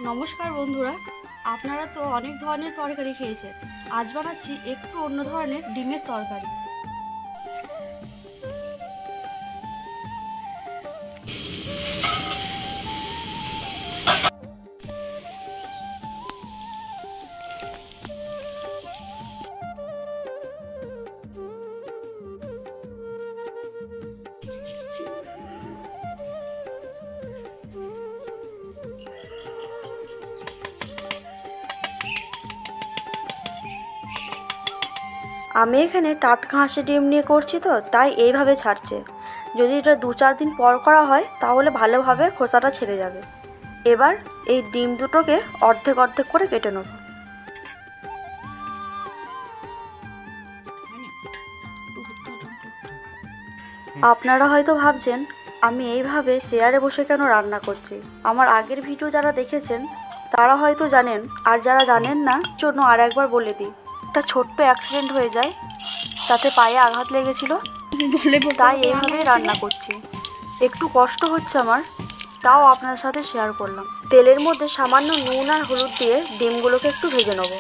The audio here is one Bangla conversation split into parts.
নমস্কার বন্ধুরা, আপনারা তো অনেক ধরনের তরকারি খেয়েছেন। আজ বানাচ্ছি একটু অন্য ধরনের ডিমের তরকারি। আমি এখানে টাটকা হাঁসের ডিম নিয়ে করছি, তো তাই এইভাবে ছাড়ছে। যদি এটা 2-4 দিন পর করা হয় তাহলে ভালোভাবে খোসাটা ছেড়ে যাবে। এবার এই ডিম দুটোকে অর্ধেক অর্ধেক করে কেটে নেব। আপনারা হয়তো ভাবছেন আমি এইভাবে চেয়ারে বসে কেন রান্না করছি। আমার আগের ভিডিও যারা দেখেছেন তারা হয়তো জানেন, আর যারা জানেন না জন্য আর একবার বলে দিই। একটা ছোট্ট অ্যাক্সিডেন্ট হয়ে যায়, তাতে পায়ে আঘাত লেগেছিল, তাই এইভাবেই রান্না করছি। একটু কষ্ট হচ্ছে আমার, তাও আপনার সাথে শেয়ার করলাম। তেলের মধ্যে সামান্য নুন আর হলুদ দিয়ে ডিমগুলোকে একটু ভেজে নেব।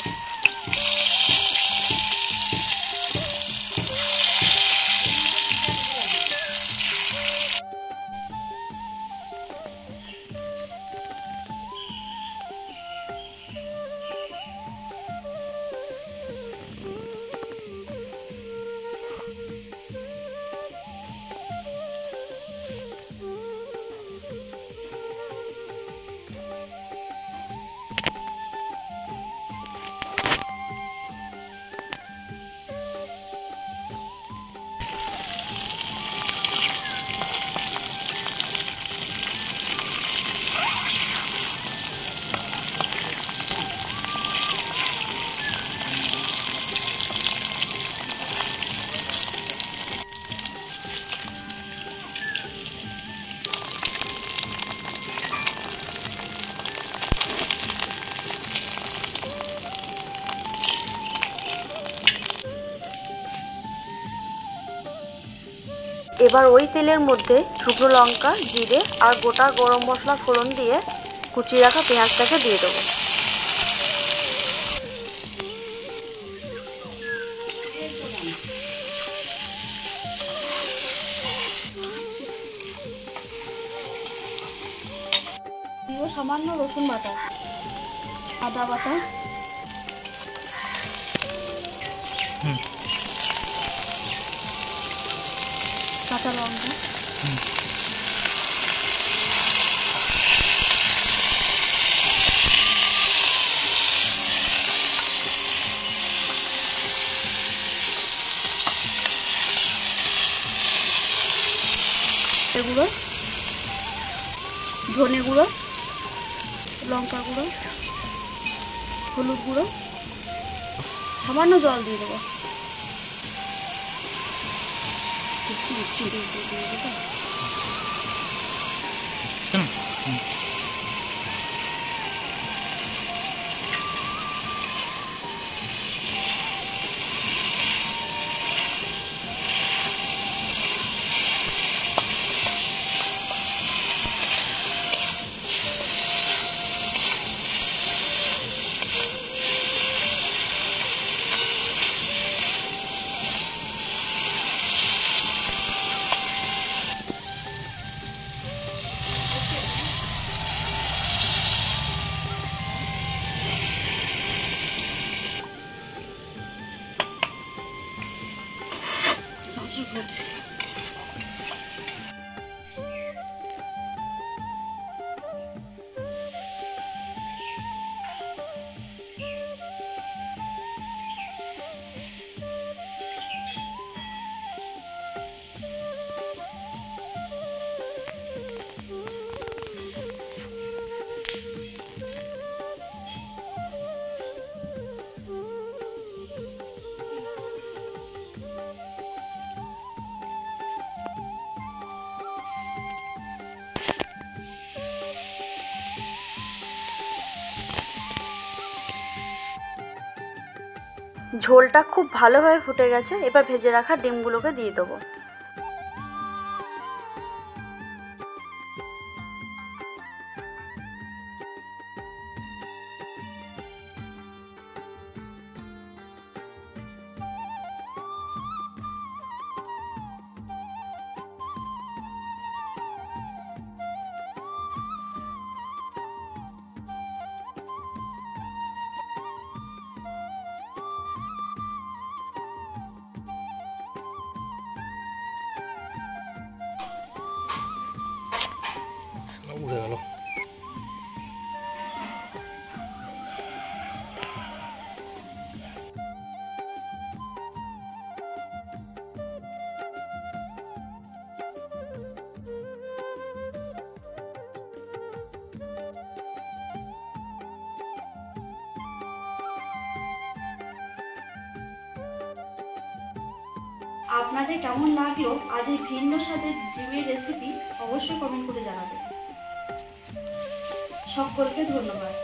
এবার ওই তেলের মধ্যে শুকনো লঙ্কা, জিরে আর গোটা গরম মশলা ফোড়ন দিয়ে কুচিয়ে রাখা পেঁয়াজটাকে দিয়ে দেবো। দিয়ে সামান্য রসুন বাটা, আদা বাটা, কাঁচা লঙ্কা, গুঁড়ো, ধনে গুঁড়ো, লঙ্কা গুঁড়ো, হলুদ গুঁড়ো, সামান্য জল দিয়ে দেবো। ঝোলটা খুব ভালোভাবে ফুটে গেছে। এবার ভেজে রাখা ডিমগুলোকে দিয়ে দেবো। আপনাদের কেমন লাগলো আজ এই ভিন্ন স্বাদের ডিমের রেসিপি অবশ্যই কমেন্ট করে জানাবেন। সকলকে ধন্যবাদ।